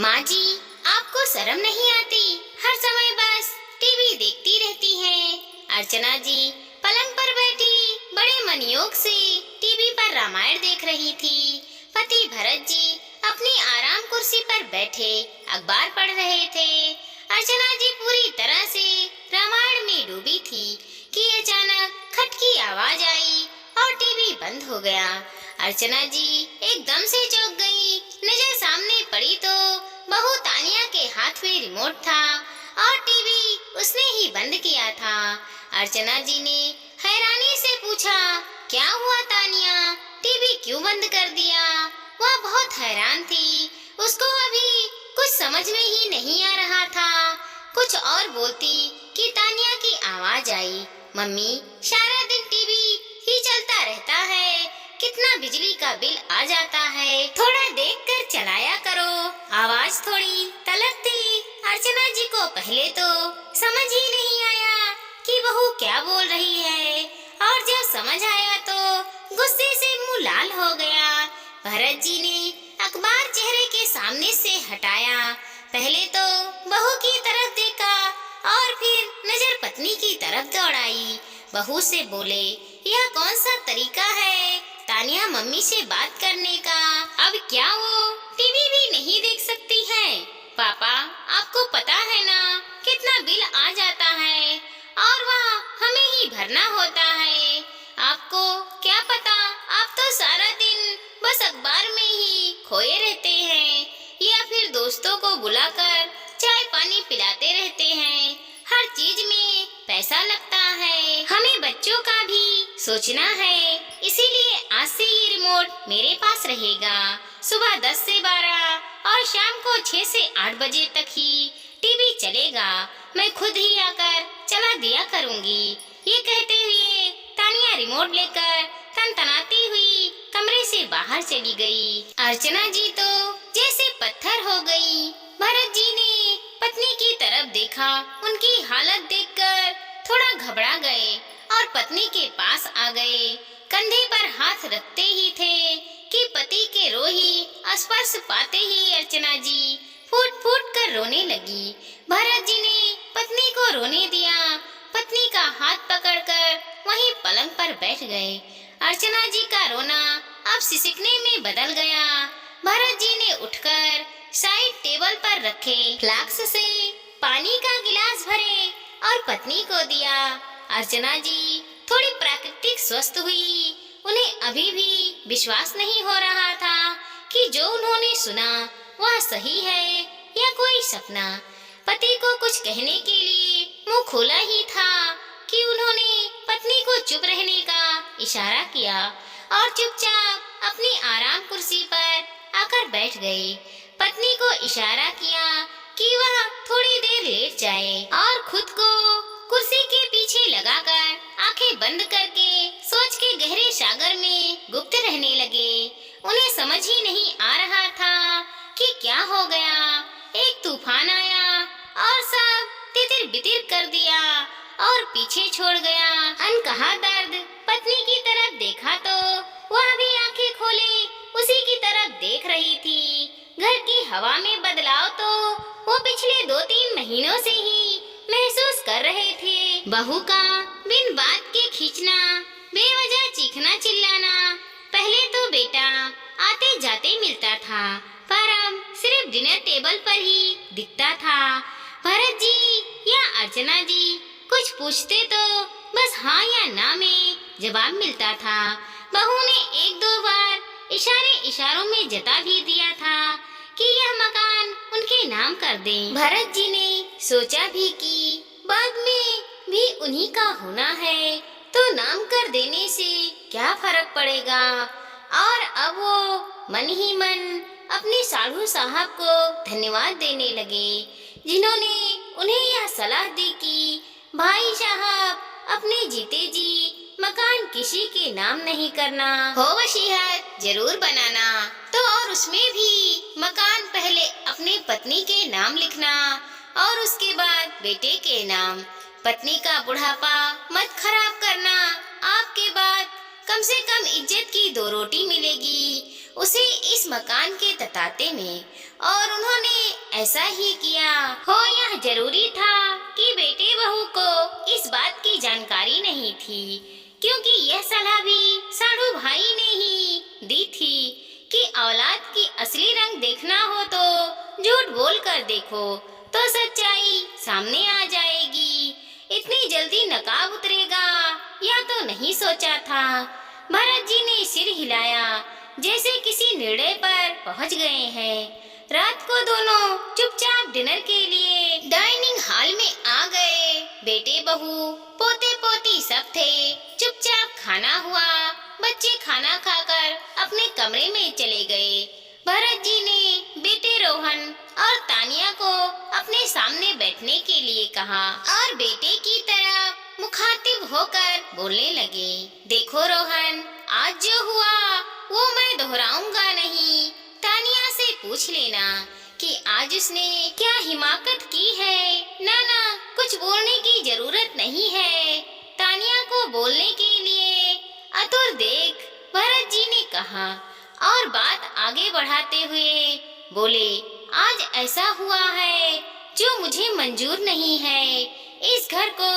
माँ जी, आपको शर्म नहीं आती? हर समय बस टीवी देखती रहती हैं। अर्चना जी पलंग पर बैठी बड़े मनयोग से टीवी पर रामायण देख रही थी। पति भरत जी अपनी आराम कुर्सी पर बैठे अखबार पढ़ रहे थे। अर्चना जी पूरी तरह से रामायण में डूबी थी कि अचानक खट की आवाज आई और टीवी बंद हो गया। अर्चना जी एकदम से चौंक गई। नजर सामने पड़ी तो बहू तानिया के हाथ में रिमोट था और टीवी उसने ही बंद किया था। अर्चना जी ने हैरानी से पूछा, क्या हुआ तानिया, टीवी क्यों बंद कर दिया? वह बहुत हैरान थी। उसको अभी कुछ समझ में ही नहीं आ रहा था। कुछ और बोलती कि तानिया की आवाज आई, मम्मी सारा दिन टीवी ही चलता रहता है, कितना बिजली का बिल आ जाता है, थोड़ा देख कर चलाया करो। आवाज थोड़ी तलब थी। अर्चना जी को पहले तो समझ ही नहीं आया कि बहू क्या बोल रही है, और जब समझ आया तो गुस्से से मुंह लाल हो गया। भरत जी ने अखबार चेहरे के सामने से हटाया। पहले तो बहू की तरफ देखा और फिर नजर पत्नी की तरफ दौड़ाई। बहू से बोले, यह कौन सा तरीका है तानिया मम्मी से बात करने का? अब क्या वो टीवी भी नहीं देख सकती है? पापा, आपको पता है ना कितना बिल आ जाता है और वह हमें ही भरना होता है। आपको क्या पता, आप तो सारा दिन बस अखबार में ही खोए रहते हैं या फिर दोस्तों को बुलाकर चाय पानी पिलाते रहते हैं। हर चीज में पैसा लगता है, हमें बच्चों का भी सोचना है। इसीलिए आज से ये रिमोट मेरे पास रहेगा। सुबह 10 से 12 और शाम को 6 से 8 बजे तक ही टीवी चलेगा। मैं खुद ही आकर चला दिया करूंगी। ये कहते हुए तानिया रिमोट लेकर तनतनाती हुई कमरे से बाहर चली गई। अर्चना जी तो जैसे पत्थर हो गई। भरत जी ने पत्नी की तरफ देखा। उनकी हालत देखकर थोड़ा घबरा गए और पत्नी के पास आ गए। कंधे पर हाथ रखते ही थे कि पति के रोही स्पर्श पाते ही अर्चना जी फूट फूट कर रोने लगी। भरत जी ने पत्नी को रोने दिया। पत्नी का हाथ पकड़कर वहीं पलंग पर बैठ गए। अर्चना जी का रोना अब सिसकने में बदल गया। भरत जी ने उठकर साइड टेबल पर रखे फ्लास्क से पानी का गिलास भरे और पत्नी को दिया। अर्चना जी थोड़ी प्राकृतिक स्वस्थ हुई। उन्हें अभी भी विश्वास नहीं हो रहा था कि जो उन्होंने सुना वह सही है या कोई सपना। पति को कुछ कहने के लिए मुंह खोला ही था कि उन्होंने पत्नी को चुप रहने का इशारा किया और चुपचाप अपनी आराम कुर्सी पर आकर बैठ गए। पत्नी को इशारा किया कि वह थोड़ी देर लेट जाए और खुद को कुर्सी के पीछे लगाकर आंखें बंद करके सोच के गहरे सागर में गुप्त रहने लगे। उन्हें समझ ही नहीं आ रहा था कि क्या हो गया। एक तूफान आया और सब तितिर बितिर कर दिया और पीछे छोड़ गया। अनकहा दर्द। पत्नी की तरफ देखा तो वह भी आंखें खोले उसी की तरफ देख रही थी। घर की हवा में बदलाव तो वो पिछले 2-3 महीनों से ही महसूस कर रहे थे। बहू का बिन बात के खींचना, बेवजह चीखना चिल्लाना। पहले तो बेटा आते जाते मिलता था, पर अब सिर्फ डिनर टेबल पर ही दिखता था। भरत जी या अर्चना जी कुछ पूछते तो बस हाँ या ना में जवाब मिलता था। बहू ने 1-2 बार इशारों में जता भी दिया था कि यह मकान उनके नाम कर दें। भरत जी ने सोचा भी कि बाद में भी उन्हीं का होना है तो नाम कर देने से क्या फर्क पड़ेगा। और अब वो मन ही मन अपने साधु साहब को धन्यवाद देने लगे जिन्होंने उन्हें यह सलाह दी कि भाई साहब अपने जीते जी मकान किसी के नाम नहीं करना, हो वसीयत जरूर बनाना तो और उसमें भी मकान पहले अपने पत्नी के नाम लिखना और उसके बाद बेटे के नाम। पत्नी का बुढ़ापा मत खराब करना। आपके बाद कम से कम इज्जत की 2 रोटी मिलेगी उसे इस मकान के तताते में। और उन्होंने ऐसा ही किया हो। यह जरूरी था कि बेटे बहू को इस बात की जानकारी नहीं थी, क्योंकि यह सलाह भी साढ़ू भाई ने ही दी थी कि औलाद की असली रंग देखना हो तो झूठ बोल कर देखो तो सच्चाई सामने आ जाएगी। इतनी जल्दी नकाब उतरेगा यह तो नहीं सोचा था। भरत जी ने सिर हिलाया, जैसे किसी निर्णय पर पहुंच गए हैं। रात को दोनों चुपचाप डिनर के लिए डाइनिंग हॉल में आ गए। बेटे बहू पोते पोती सब थे। चुपचाप खाना हुआ। बच्चे खाना खाकर अपने कमरे में चले गए। भरत जी ने बेटे रोहन और तानिया को अपने सामने बैठने के लिए कहा और बेटे की तरफ मुखातिब होकर बोलने लगे, देखो रोहन, आज जो हुआ वो मैं दोहराऊंगा नहीं। तानिया से पूछ लेना कि आज उसने क्या हिमाकत की है। नाना, कुछ बोलने की जरूरत नहीं है। तानिया को बोलने के लिए अतुर देख भरत जी ने कहा और बात आगे बढ़ाते हुए बोले, आज ऐसा हुआ है जो मुझे मंजूर नहीं है। इस घर को,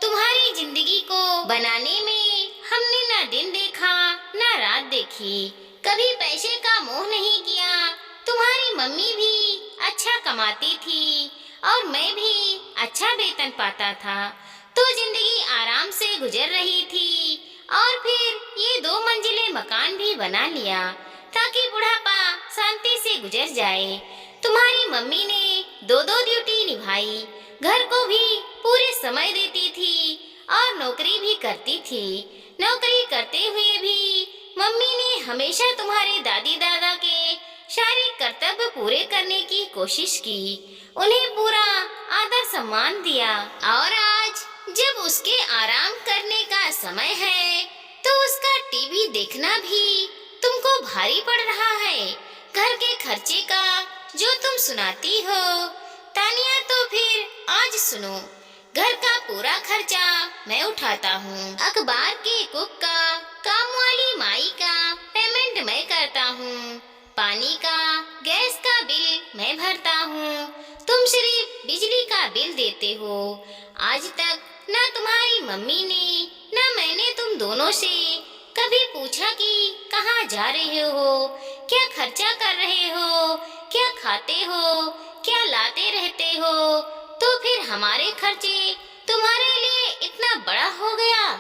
तुम्हारी जिंदगी को बनाने में हमने ना दिन देखा ना रात देखी, कभी पैसे का मोह नहीं किया। तुम्हारी मम्मी भी अच्छा कमाती थी और मैं भी अच्छा वेतन पाता था, तो जिंदगी आराम से गुजर रही थी। और फिर ये 2 मंजिले मकान भी बना लिया ताकि बुढ़ापा शांति से गुजर जाए। तुम्हारी मम्मी ने 2-2 ड्यूटी निभाई, घर को भी पूरे समय देती थी और नौकरी भी करती थी। नौकरी करते हुए भी मम्मी ने हमेशा तुम्हारे दादी दादा के सारे कर्तव्य पूरे करने की कोशिश की, उन्हें पूरा आदर सम्मान दिया। और आज जब उसके आराम करने का समय है तो उसका टीवी देखना भी तुमको भारी पड़ रहा है। घर के खर्चे का जो तुम सुनाती हो। तानिया, तो फिर आज सुनो, घर का पूरा खर्चा मैं उठाता हूँ। अखबार के कुक का, काम वाली माई का पेमेंट मैं करता हूँ। पानी का, गैस का बिल मैं भरता हूँ। तुम सिर्फ बिजली का बिल देते हो। आज तक ना तुम्हारी मम्मी ने ना मैंने तुम दोनों से कभी पूछा कि कहाँ जा रहे हो, क्या खर्चा कर रहे हो, क्या खाते हो, क्या लाते रहते हो। तो फिर हमारे खर्चे तुम्हारे लिए इतना बड़ा हो गया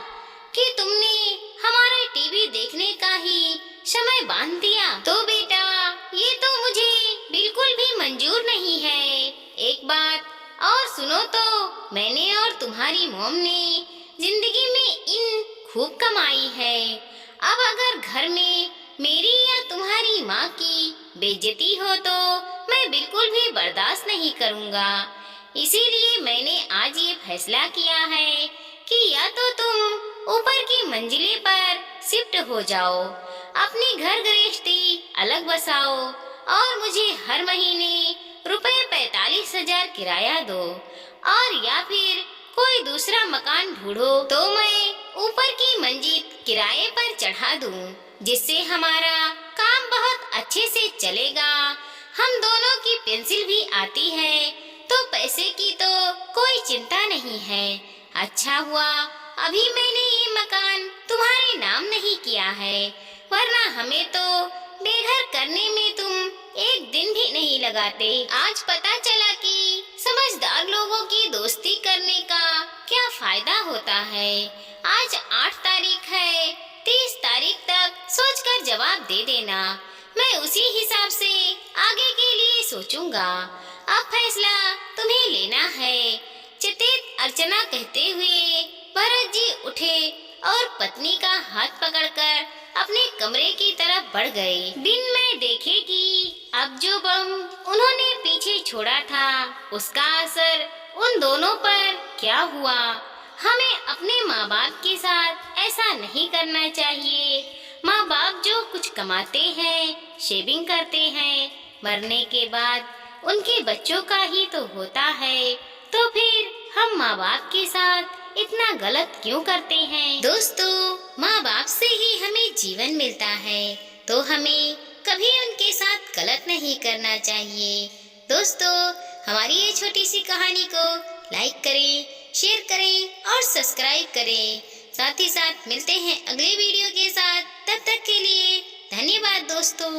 कि तुमने हमारे टीवी देखने का ही समय बांध दिया। तो बेटा, ये तो मुझे बिल्कुल भी मंजूर नहीं है। एक बात और सुनो तो, मैंने और तुम्हारी मॉम ने जिंदगी में इन खूब कमाई है। अब अगर घर में मेरी या तुम्हारी माँ की बेइज्जती हो तो मैं बिल्कुल भी बर्दाश्त नहीं करूँगा। इसीलिए मैंने आज ये फैसला किया है कि या तो तुम ऊपर की मंजिले पर शिफ्ट हो जाओ, अपनी घर गृहस्थी अलग बसाओ और मुझे हर महीने रुपए 45,000 किराया दो, और या फिर कोई दूसरा मकान ढूंढो तो मैं ऊपर की मंजिल किराए पर चढ़ा दूं, जिससे हमारा काम बहुत अच्छे से चलेगा। हम दोनों की पेंसिल भी आती है, तो पैसे की तो कोई चिंता नहीं है। अच्छा हुआ अभी मैंने ये मकान तुम्हारे नाम नहीं किया है, वरना हमें तो बेघर करने में तुम एक दिन भी नहीं लगाते। आज पता चला कि समझदार लोगों की दोस्ती करने का क्या फायदा होता है। आज 8 तारीख है, 30 तारीख तक सोचकर जवाब दे देना। मैं उसी हिसाब से आगे के लिए सोचूंगा। अब फैसला तुम्हें लेना है। चितित अर्चना कहते हुए भरत जी उठे और पत्नी का हाथ पकड़कर अपने कमरे की तरफ बढ़ गए। दिन में देखे कि अब जो बम उन्होंने पीछे छोड़ा था उसका असर उन दोनों पर क्या हुआ। हमें अपने माँ बाप के साथ ऐसा नहीं करना चाहिए। माँ बाप जो कुछ कमाते हैं, शेविंग करते हैं, मरने के बाद उनके बच्चों का ही तो होता है, तो फिर हम माँ बाप के साथ इतना गलत क्यों करते हैं। दोस्तों, माँ बाप से ही हमें जीवन मिलता है, तो हमें कभी उनके साथ गलत नहीं करना चाहिए। दोस्तों, दोस्तों, हमारी ये छोटी सी कहानी को लाइक करें, शेयर करें और सब्सक्राइब करें। साथ ही साथ मिलते हैं अगले वीडियो के साथ। तब तक के लिए धन्यवाद दोस्तों।